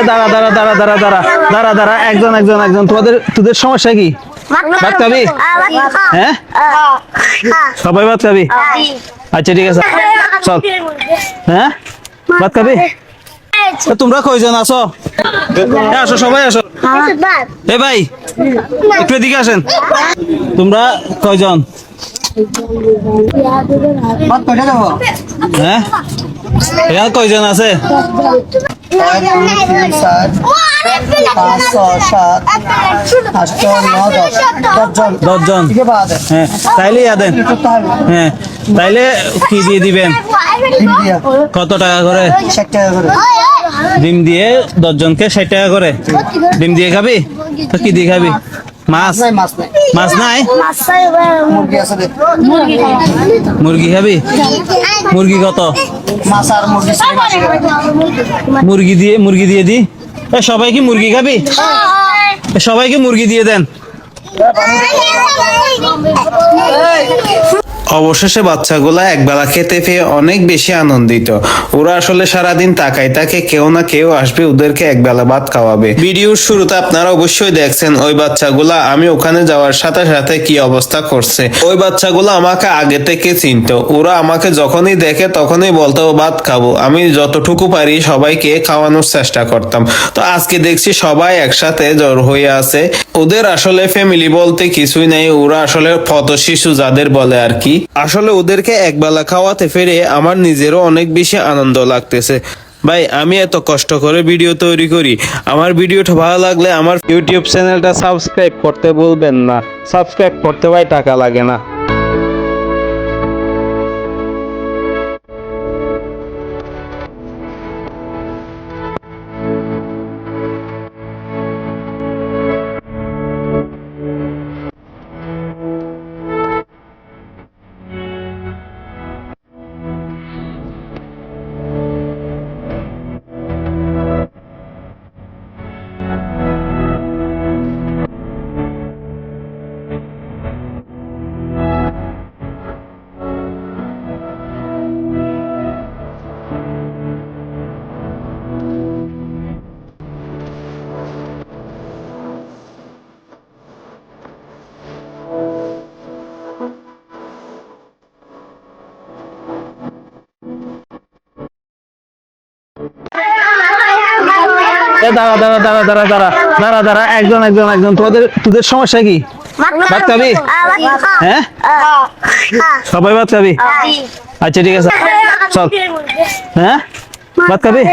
দাঁড়া দাঁড়া দাঁড়া দাঁড়া দাঁড়া দাঁড়া দাঁড়া একজন একজন একজন তোদের সমস্যা কি? ভাত খাবি? হ্যাঁ, সবাই ভাত খাবি? আচ্ছা ঠিক আছে, চল। হ্যাঁ, ভাত খাবি? তোমরা কয়জন আসো? আসো, সবাই আসো। এ ভাই, একটু এদিকে আসেন। তোমরা কয়জন? হ্যাঁ, এখানে কয়জন আছে? 10 জন। হ্যাঁ, তাইলে দেন। হ্যাঁ, তাইলে কি দিয়ে দিবেন? কত টাকা করে? 60 টাকা করে। ডিম দিয়ে 10 জনকে 60 টাকা করে। ডিম দিয়ে খাবি? তো কি দিয়ে খাবি? মাছ? মাছ নাই? মুরগি আছে রে। মুরগি খাবি? মুরগি কত? মাছ আর মুরগি মুরগি দিয়ে দি। সবাই কি মুরগি খাবি? সবাইকে মুরগি দিয়ে দেন। অবশেষে বাচ্চাগুলা একবেলা খেতে পেয়ে অনেক বেশি আনন্দিত। ওরা আসলে সারাদিন তাকাই থাকে কেউ না কেউ আসবে ওদেরকে একবেলা ভাত খাওয়াবে। ভিডিওর শুরুতে আপনারা অবশ্যই দেখছেন ওই বাচ্চাগুলা আমি ওখানে যাওয়ার সাথে সাথে কি অবস্থা করছে। ওই বাচ্চাগুলা আমাকে আগে থেকে চিনতো। ওরা আমাকে যখনই দেখে তখনই বলতো ভাত খাবো। আমি যতটুকু পারি সবাইকে খাওয়ানোর চেষ্টা করতাম। তো আজকে দেখছি সবাই একসাথে জড় হয়ে আছে। ওদের আসলে ফ্যামিলি বলতে কিছুই নাই, ওরা আসলে পথ শিশু যাদের বলে আর কি। আসলে ওদেরকে একবেলা খাওয়াতে পেরে আমার নিজেরও অনেক বেশি আনন্দ লাগতেছে। ভাই, আমি এত কষ্ট করে ভিডিও তৈরি করি, আমার ভিডিওটা ভালো লাগলে আমার ইউটিউব চ্যানেলটা সাবস্ক্রাইব করতে ভুলবেন না। সাবস্ক্রাইব করতে ভাই টাকা লাগে না। দাঁড়া দাঁড়া দাঁড়া দাঁড়া দাঁড়া দাঁড়া দাঁড়া একজন একজন একজন তোদের সমস্যা কি? ভাত খাবি? হ্যাঁ, সবাই ভাত খাবি? আচ্ছা ঠিক আছে, চল। হ্যাঁ, ভাত খাবি?